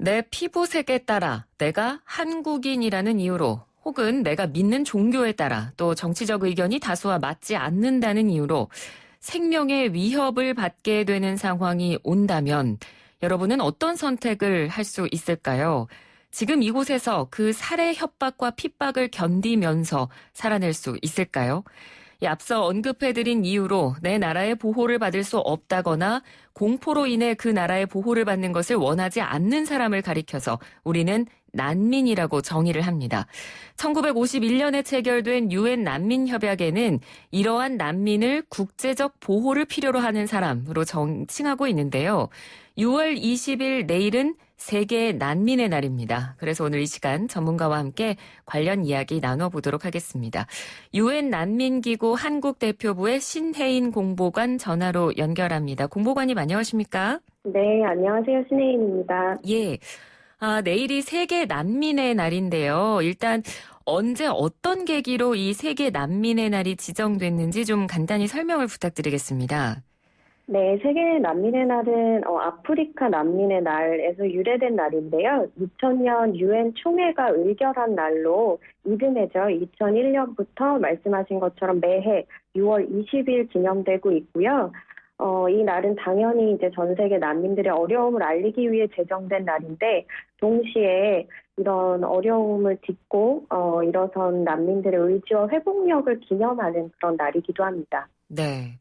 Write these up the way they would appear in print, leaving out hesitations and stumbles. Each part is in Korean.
내 피부색에 따라 내가 한국인이라는 이유로 혹은 내가 믿는 종교에 따라 또 정치적 의견이 다수와 맞지 않는다는 이유로 생명의 위협을 받게 되는 상황이 온다면 여러분은 어떤 선택을 할 수 있을까요? 지금 이곳에서 그 살해 협박과 핍박을 견디면서 살아낼 수 있을까요? 앞서 언급해드린 이유로 내 나라의 보호를 받을 수 없다거나 공포로 인해 그 나라의 보호를 받는 것을 원하지 않는 사람을 가리켜서 우리는 난민이라고 정의를 합니다. 1951년에 체결된 유엔 난민협약에는 이러한 난민을 국제적 보호를 필요로 하는 사람으로 칭하고 있는데요. 6월 20일 내일은 세계 난민의 날입니다. 그래서 오늘 이 시간 전문가와 함께 관련 이야기 나눠보도록 하겠습니다. 유엔 난민기구 한국대표부의 신혜인 공보관 전화로 연결합니다. 공보관님 안녕하십니까? 네, 안녕하세요. 신혜인입니다. 예. 내일이 세계 난민의 날인데요. 일단 언제 어떤 계기로 이 세계 난민의 날이 지정됐는지 좀 간단히 설명을 부탁드리겠습니다. 네, 세계 난민의 날은 아프리카 난민의 날에서 유래된 날인데요. 2000년 유엔 총회가 의결한 날로 이듬해죠. 2001년부터 말씀하신 것처럼 매해 6월 20일 기념되고 있고요. 이 날은 당연히 이제 전 세계 난민들의 어려움을 알리기 위해 제정된 날인데 동시에 이런 어려움을 딛고 일어선 난민들의 의지와 회복력을 기념하는 그런 날이기도 합니다. 네.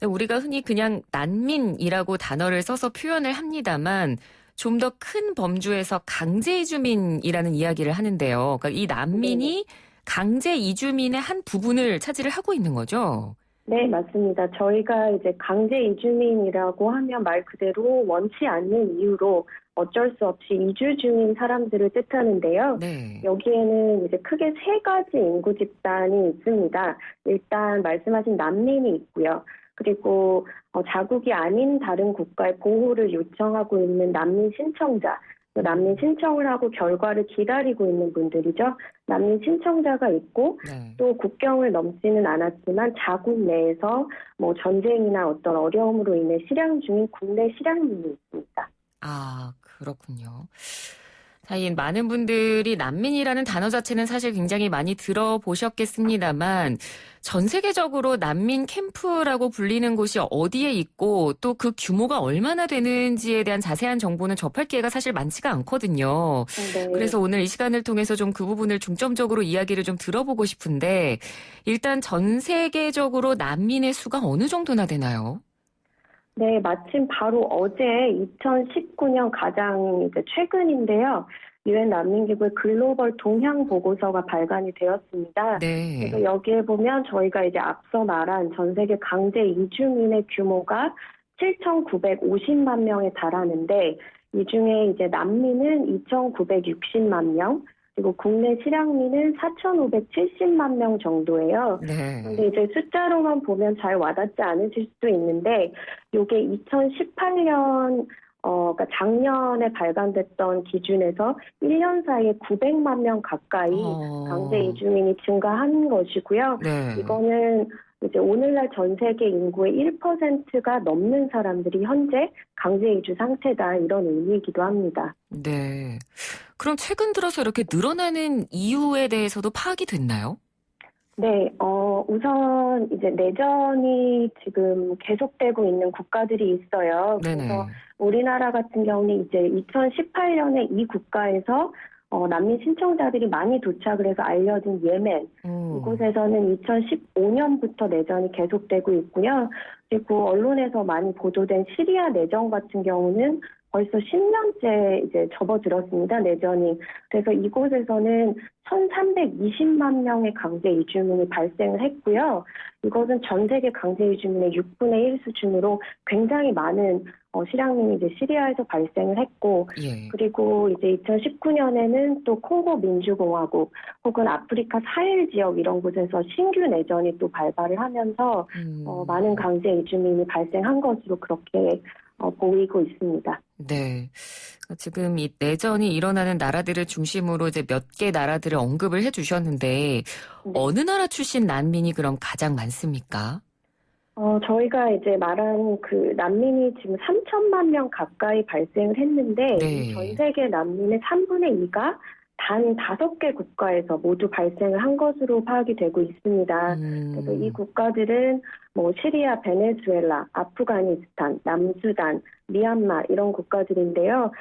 우리가 흔히 그냥 난민이라고 단어를 써서 표현을 합니다만 좀 더 큰 범주에서 강제 이주민이라는 이야기를 하는데요. 그러니까 이 난민이 강제 이주민의 한 부분을 차지를 하고 있는 거죠? 네, 맞습니다. 저희가 이제 강제 이주민이라고 하면 말 그대로 원치 않는 이유로 어쩔 수 없이 이주 중인 사람들을 뜻하는데요. 네. 여기에는 이제 크게 세 가지 인구 집단이 있습니다. 일단 말씀하신 난민이 있고요. 그리고 자국이 아닌 다른 국가의 보호를 요청하고 있는 난민 신청자, 난민 신청을 하고 결과를 기다리고 있는 분들이죠. 난민 신청자가 있고 또 국경을 넘지는 않았지만 자국 내에서 뭐 전쟁이나 어떤 어려움으로 인해 실향 중인 국내 실향민이 있습니다. 아, 그렇군요. 이 많은 분들이 난민이라는 단어 자체는 사실 굉장히 많이 들어보셨겠습니다만 전 세계적으로 난민 캠프라고 불리는 곳이 어디에 있고 또 그 규모가 얼마나 되는지에 대한 자세한 정보는 접할 기회가 사실 많지가 않거든요. 네. 그래서 오늘 이 시간을 통해서 좀 그 부분을 중점적으로 이야기를 좀 들어보고 싶은데 일단 전 세계적으로 난민의 수가 어느 정도나 되나요? 네, 마침 바로 어제 2019년 가장 이제 최근인데요. 유엔 난민기구의 글로벌 동향 보고서가 발간이 되었습니다. 네. 그래서 여기에 보면 저희가 이제 앞서 말한 전 세계 강제 이주민의 규모가 7,950만 명에 달하는데 이 중에 이제 난민은 2,960만 명, 그리고 국내 실향민은 4,570만 명 정도예요. 네. 그런데 이제 숫자로만 보면 잘 와닿지 않으실 수도 있는데, 이게 2018년, 그러니까 작년에 발간됐던 기준에서 1년 사이에 900만 명 가까이 강제 이주민이 증가한 것이고요. 네. 이거는 이제 오늘날 전 세계 인구의 1%가 넘는 사람들이 현재 강제 이주 상태다 이런 의미이기도 합니다. 네. 그럼 최근 들어서 이렇게 늘어나는 이유에 대해서도 파악이 됐나요? 네, 우선 이제 내전이 지금 계속되고 있는 국가들이 있어요. 네네. 그래서 우리나라 같은 경우는 이제 2018년에 이 국가에서 난민 신청자들이 많이 도착을 해서 알려진 예멘, 이곳에서는 2015년부터 내전이 계속되고 있고요. 그리고 언론에서 많이 보도된 시리아 내전 같은 경우는 벌써 10년째 이제 접어들었습니다, 내전이. 그래서 이곳에서는 1,320만 명의 강제 이주민이 발생을 했고요. 이것은 전 세계 강제 이주민의 6분의 1 수준으로 굉장히 많은 실향민이 이제 시리아에서 발생을 했고, 그리고 이제 2019년에는 또 콩고 민주공화국 혹은 아프리카 사헬 지역 이런 곳에서 신규 내전이 또 발발을 하면서 많은 강제 이주민이 발생한 것으로 그렇게 보이고 있습니다. 네. 지금 이 내전이 일어나는 나라들을 중심으로 이제 몇 개 나라들을 언급을 해주셨는데 어느 나라 출신 난민이 그럼 가장 많습니까? 저희가 이제 말한 그 난민이 지금 3천만 명 가까이 발생을 했는데, 이 전 네. 세계 난민의 3분의 2가 단 5개 국가에서 모두 발생을 한 것으로 파악이 되고 있습니다. 그래서 이 국가들은 뭐 시리아, 베네수엘라, 아프가니스탄, 남수단, 미얀마 이런 국가들인데요.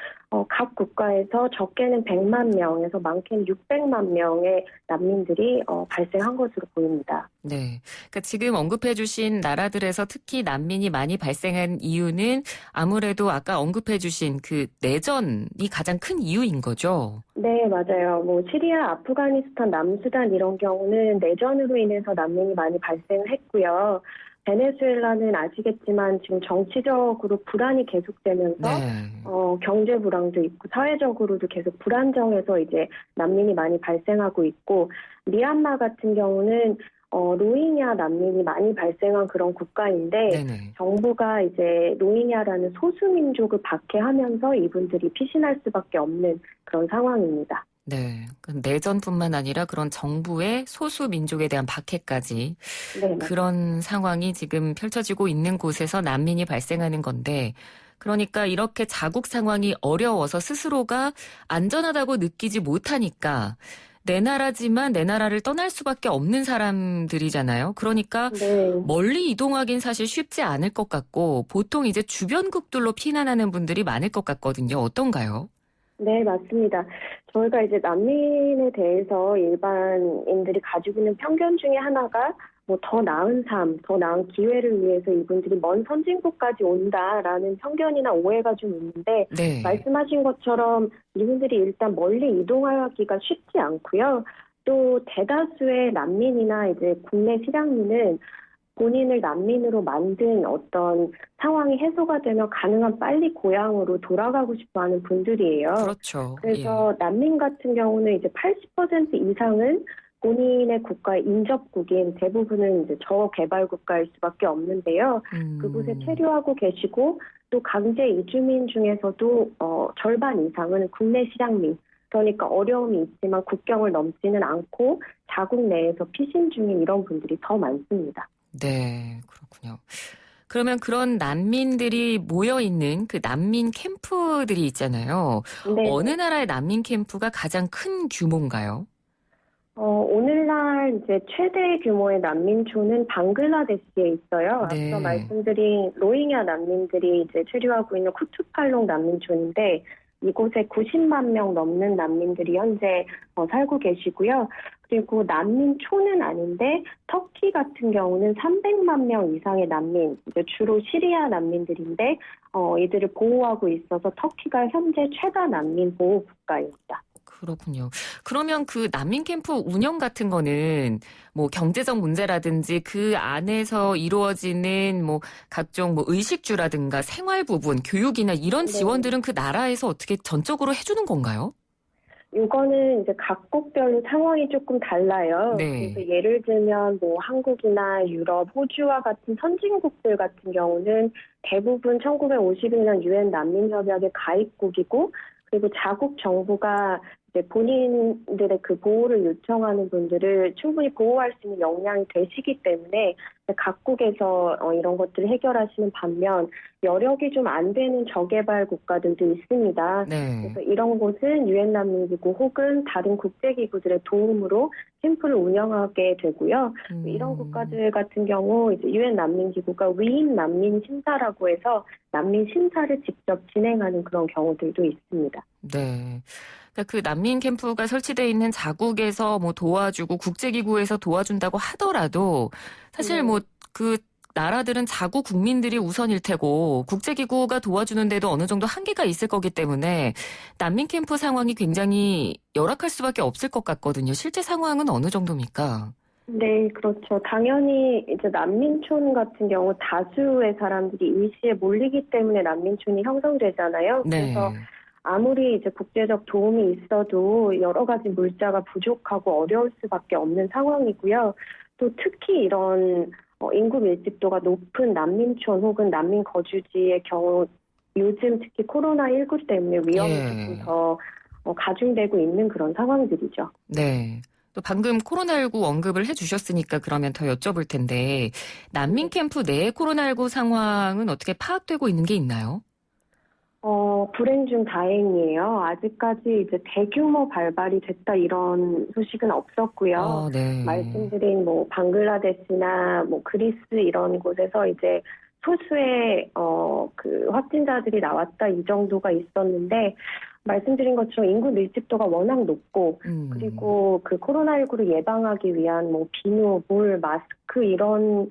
각 국가에서 적게는 100만 명에서 많게는 600만 명의 난민들이 발생한 것으로 보입니다. 네. 그러니까 지금 언급해 주신 나라들에서 특히 난민이 많이 발생한 이유는 아무래도 아까 언급해 주신 그 내전이 가장 큰 이유인 거죠. 네, 맞아요. 뭐 시리아, 아프가니스탄, 남수단 이런 경우는 내전으로 인해서 난민이 많이 발생을 했고요. 베네수엘라는 아시겠지만 지금 정치적으로 불안이 계속되면서 네. 경제 불황도 있고 사회적으로도 계속 불안정해서 이제 난민이 많이 발생하고 있고, 미얀마 같은 경우는 로힝야 난민이 많이 발생한 그런 국가인데, 네네. 정부가 이제 로힝야라는 소수민족을 박해하면서 이분들이 피신할 수밖에 없는 그런 상황입니다. 네. 그 내전뿐만 아니라 그런 정부의 소수 민족에 대한 박해까지 네, 맞습니다. 그런 상황이 지금 펼쳐지고 있는 곳에서 난민이 발생하는 건데, 그러니까 이렇게 자국 상황이 어려워서 스스로가 안전하다고 느끼지 못하니까 내 나라지만 내 나라를 떠날 수밖에 없는 사람들이잖아요. 그러니까 네. 멀리 이동하긴 사실 쉽지 않을 것 같고 보통 이제 주변국들로 피난하는 분들이 많을 것 같거든요. 어떤가요? 네, 맞습니다. 저희가 이제 난민에 대해서 일반인들이 가지고 있는 편견 중에 하나가 뭐 더 나은 삶, 더 나은 기회를 위해서 이분들이 먼 선진국까지 온다라는 편견이나 오해가 좀 있는데, 네. 말씀하신 것처럼 이분들이 일단 멀리 이동하기가 쉽지 않고요. 또 대다수의 난민이나 이제 국내 실향민은 본인을 난민으로 만든 어떤 상황이 해소가 되면 가능한 빨리 고향으로 돌아가고 싶어 하는 분들이에요. 그렇죠. 그래서 난민 같은 경우는 이제 80% 이상은 본인의 국가의 인접국인, 대부분은 이제 저개발 국가일 수밖에 없는데요. 그곳에 체류하고 계시고, 또 강제 이주민 중에서도 절반 이상은 국내 실향민, 그러니까 어려움이 있지만 국경을 넘지는 않고 자국 내에서 피신 중인 이런 분들이 더 많습니다. 네, 그렇군요. 그러면 그런 난민들이 모여 있는 그 난민 캠프들이 있잖아요. 네. 어느 나라의 난민 캠프가 가장 큰 규모인가요? 오늘날 이제 최대 규모의 난민촌은 방글라데시에 있어요. 네. 앞서 말씀드린 로힝야 난민들이 이제 체류하고 있는 쿠투팔롱 난민촌인데, 이곳에 90만 명 넘는 난민들이 현재 살고 계시고요. 그리고 난민촌은 아닌데 터키 같은 경우는 300만 명 이상의 난민, 이제 주로 시리아 난민들인데 이들을 보호하고 있어서 터키가 현재 최다 난민 보호 국가입니다. 그렇군요. 그러면 그 난민 캠프 운영 같은 거는 뭐 경제적 문제라든지 그 안에서 이루어지는 뭐 각종 뭐 의식주라든가 생활 부분, 교육이나 이런 네. 지원들은 그 나라에서 어떻게 전적으로 해주는 건가요? 이거는 이제 각국별로 상황이 조금 달라요. 네. 그래서 예를 들면 뭐 한국이나 유럽, 호주와 같은 선진국들 같은 경우는 대부분 1951년 유엔 난민협약의 가입국이고, 그리고 자국 정부가 이제 본인들의 그 보호를 요청하는 분들을 충분히 보호할 수 있는 역량이 되시기 때문에 각국에서 이런 것들을 해결하시는 반면, 여력이 좀 안 되는 저개발 국가들도 있습니다. 네. 그래서 이런 곳은 유엔 난민기구 혹은 다른 국제기구들의 도움으로 캠프를 운영하게 되고요. 이런 국가들 같은 경우 이제 유엔 난민기구가 위임 난민 심사라고 해서 난민 심사를 직접 진행하는 그런 경우들도 있습니다. 네. 그러니까 그 난민 캠프가 설치되어 있는 자국에서 뭐 도와주고 국제기구에서 도와준다고 하더라도 사실 뭐 그 나라들은 자국 국민들이 우선일 테고 국제기구가 도와주는데도 어느 정도 한계가 있을 거기 때문에 난민 캠프 상황이 굉장히 열악할 수밖에 없을 것 같거든요. 실제 상황은 어느 정도입니까? 네, 그렇죠. 당연히 이제 난민촌 같은 경우 다수의 사람들이 일시에 몰리기 때문에 난민촌이 형성되잖아요. 네. 그래서 아무리 이제 국제적 도움이 있어도 여러 가지 물자가 부족하고 어려울 수밖에 없는 상황이고요. 또 특히 이런 인구 밀집도가 높은 난민촌 혹은 난민 거주지의 경우 요즘 특히 코로나19 때문에 위험이 조금 더 가중되고 있는 그런 상황들이죠. 네. 또 방금 코로나19 언급을 해주셨으니까 그러면 더 여쭤볼 텐데 난민 캠프 내 코로나19 상황은 어떻게 파악되고 있는 게 있나요? 불행 중 다행이에요. 아직까지 이제 대규모 발발이 됐다 이런 소식은 없었고요. 네. 말씀드린 뭐 방글라데시나 뭐 그리스 이런 곳에서 이제 소수의 그 확진자들이 나왔다 이 정도가 있었는데 말씀드린 것처럼 인구 밀집도가 워낙 높고 그리고 그 코로나19를 예방하기 위한 뭐 비누, 물, 마스크 이런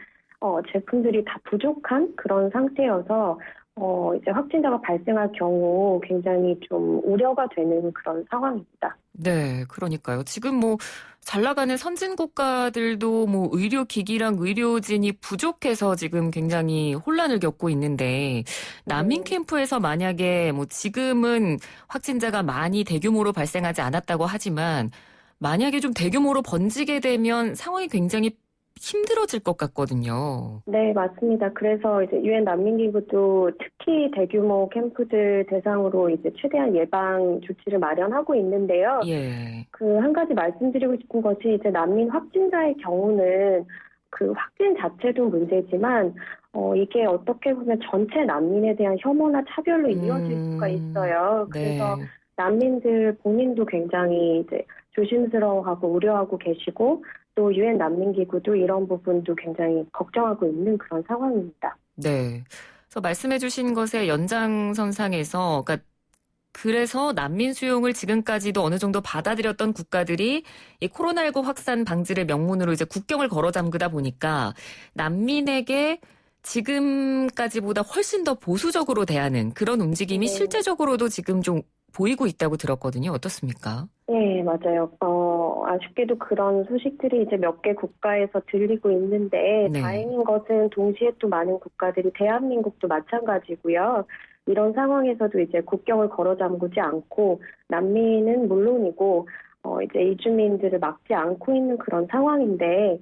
제품들이 다 부족한 그런 상태여서 이제 확진자가 발생할 경우 굉장히 좀 우려가 되는 그런 상황입니다. 네, 그러니까요. 지금 뭐 잘 나가는 선진 국가들도 뭐 의료기기랑 의료진이 부족해서 지금 굉장히 혼란을 겪고 있는데 난민 캠프에서 만약에 뭐 지금은 확진자가 많이 대규모로 발생하지 않았다고 하지만 만약에 좀 대규모로 번지게 되면 상황이 굉장히 힘들어질 것 같거든요. 네, 맞습니다. 그래서 이제 유엔 난민기구도 특히 대규모 캠프들 대상으로 이제 최대한 예방 조치를 마련하고 있는데요. 예. 그 한 가지 말씀드리고 싶은 것이 이제 난민 확진자의 경우는 그 확진 자체도 문제지만 이게 어떻게 보면 전체 난민에 대한 혐오나 차별로 이어질 수가 있어요. 그래서 네. 난민들 본인도 굉장히 이제 조심스러워하고 우려하고 계시고 또 유엔 난민기구도 이런 부분도 굉장히 걱정하고 있는 그런 상황입니다. 네. 그래서 말씀해 주신 것의 연장선상에서 그래서 난민 수용을 지금까지도 어느 정도 받아들였던 국가들이 이 코로나19 확산 방지를 명분으로 이제 국경을 걸어 잠그다 보니까 난민에게 지금까지보다 훨씬 더 보수적으로 대하는 그런 움직임이 실제적으로도 지금 좀 보이고 있다고 들었거든요. 어떻습니까? 네, 맞아요. 아쉽게도 그런 소식들이 이제 몇 개 국가에서 들리고 있는데 네. 다행인 것은 동시에 또 많은 국가들이 대한민국도 마찬가지고요. 이런 상황에서도 이제 국경을 걸어 잠그지 않고 난민은 물론이고 이제 이주민들을 막지 않고 있는 그런 상황인데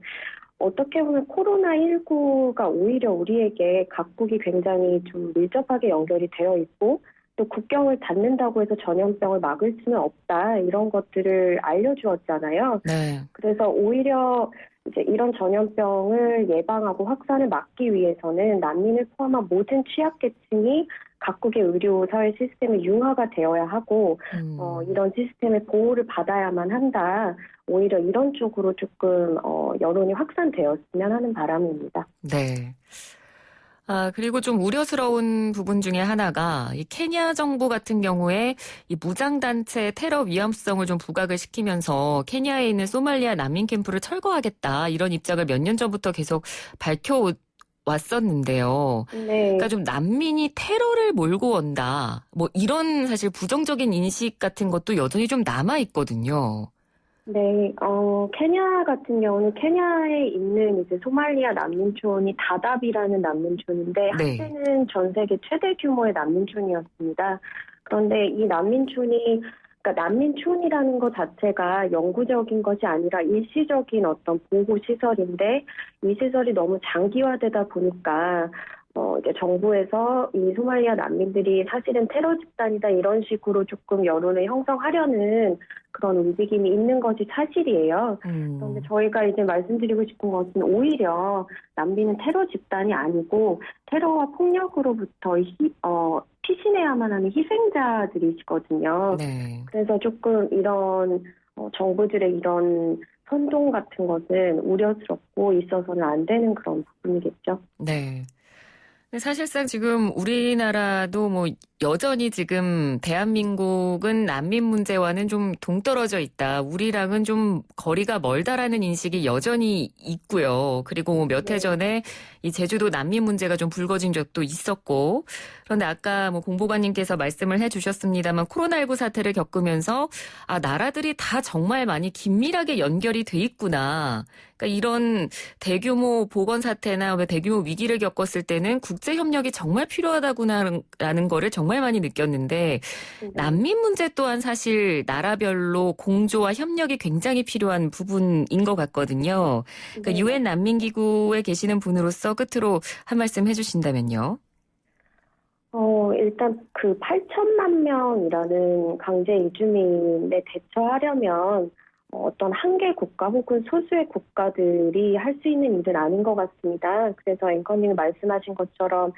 어떻게 보면 코로나19가 오히려 우리에게 각국이 굉장히 좀 밀접하게 연결이 되어 있고 또 국경을 닫는다고 해서 전염병을 막을 수는 없다 이런 것들을 알려주었잖아요. 네. 그래서 오히려 이제 이런 전염병을 예방하고 확산을 막기 위해서는 난민을 포함한 모든 취약계층이 각국의 의료 사회 시스템에 융화가 되어야 하고 이런 시스템의 보호를 받아야만 한다. 오히려 이런 쪽으로 조금 여론이 확산되었으면 하는 바람입니다. 네. 그리고 좀 우려스러운 부분 중에 하나가 이 케냐 정부 같은 경우에 이 무장단체 테러 위험성을 좀 부각을 시키면서 케냐에 있는 소말리아 난민 캠프를 철거하겠다 이런 입장을 몇 년 전부터 계속 밝혀왔었는데요. 네. 그러니까 좀 난민이 테러를 몰고 온다. 뭐 이런 사실 부정적인 인식 같은 것도 여전히 좀 남아 있거든요. 네, 케냐 같은 경우는 케냐에 있는 이제 소말리아 난민촌이 다답이라는 난민촌인데 네. 한때는 전 세계 최대 규모의 난민촌이었습니다. 그런데 이 난민촌이 그러니까 난민촌이라는 것 자체가 영구적인 것이 아니라 일시적인 어떤 보호 시설인데 이 시설이 너무 장기화되다 보니까 이제 정부에서 이 소말리아 난민들이 사실은 테러 집단이다 이런 식으로 조금 여론을 형성하려는 그런 움직임이 있는 것이 사실이에요. 그런데 저희가 이제 말씀드리고 싶은 것은 오히려 난민은 테러 집단이 아니고 테러와 폭력으로부터 피신해야만 하는 희생자들이시거든요. 네. 그래서 조금 이런 정부들의 이런 선동 같은 것은 우려스럽고 있어서는 안 되는 그런 부분이겠죠. 네. 사실상 지금 우리나라도 뭐 여전히 지금 대한민국은 난민 문제와는 좀 동떨어져 있다. 우리랑은 좀 거리가 멀다라는 인식이 여전히 있고요. 그리고 몇 해 전에 이 제주도 난민 문제가 좀 불거진 적도 있었고. 그런데 아까 뭐 공보관님께서 말씀을 해주셨습니다만 코로나19 사태를 겪으면서 나라들이 다 정말 많이 긴밀하게 연결이 돼 있구나. 그러니까 이런 대규모 보건 사태나 대규모 위기를 겪었을 때는 국제 협력이 정말 필요하다구나라는 거를 정말 많이 느꼈는데 난민 문제 또한 사실 나라별로 공조와 협력이 굉장히 필요한 부분인 것 같거든요. 그러니까 유엔 난민기구에 계시는 분으로서 끝으로 한 말씀 해주신다면요. 일단 그 8천만 명이라는 강제 이주민에 대처하려면 어떤 한 개 국가 혹은 소수의 국가들이 할 수 있는 일은 아닌 것 같습니다. 그래서 앵커님이 말씀하신 것처럼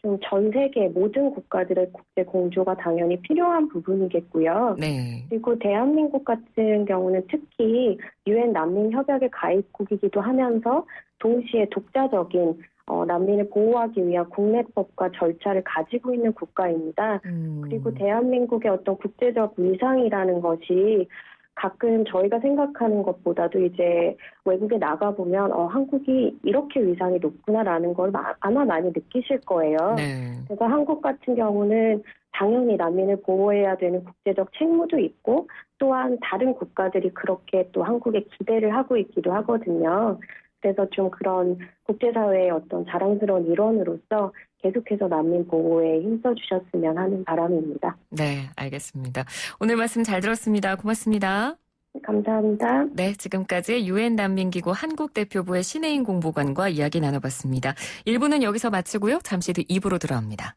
좀 전 세계 모든 국가들의 국제 공조가 당연히 필요한 부분이겠고요. 네. 그리고 대한민국 같은 경우는 특히 유엔 난민협약의 가입국이기도 하면서 동시에 독자적인 난민을 보호하기 위한 국내법과 절차를 가지고 있는 국가입니다. 그리고 대한민국의 어떤 국제적 위상이라는 것이 가끔 저희가 생각하는 것보다도 이제 외국에 나가보면 한국이 이렇게 위상이 높구나라는 걸 아마 많이 느끼실 거예요. 네. 그래서 한국 같은 경우는 당연히 난민을 보호해야 되는 국제적 책무도 있고 또한 다른 국가들이 그렇게 또 한국에 기대를 하고 있기도 하거든요. 그래서 좀 그런 국제사회의 어떤 자랑스러운 일원으로서 계속해서 난민 보호에 힘써주셨으면 하는 바람입니다. 네, 알겠습니다. 오늘 말씀 잘 들었습니다. 고맙습니다. 감사합니다. 네, 지금까지 유엔 난민기구 한국대표부의 신혜인 공보관과 이야기 나눠봤습니다. 1부는 여기서 마치고요. 잠시 뒤 2부로 돌아옵니다.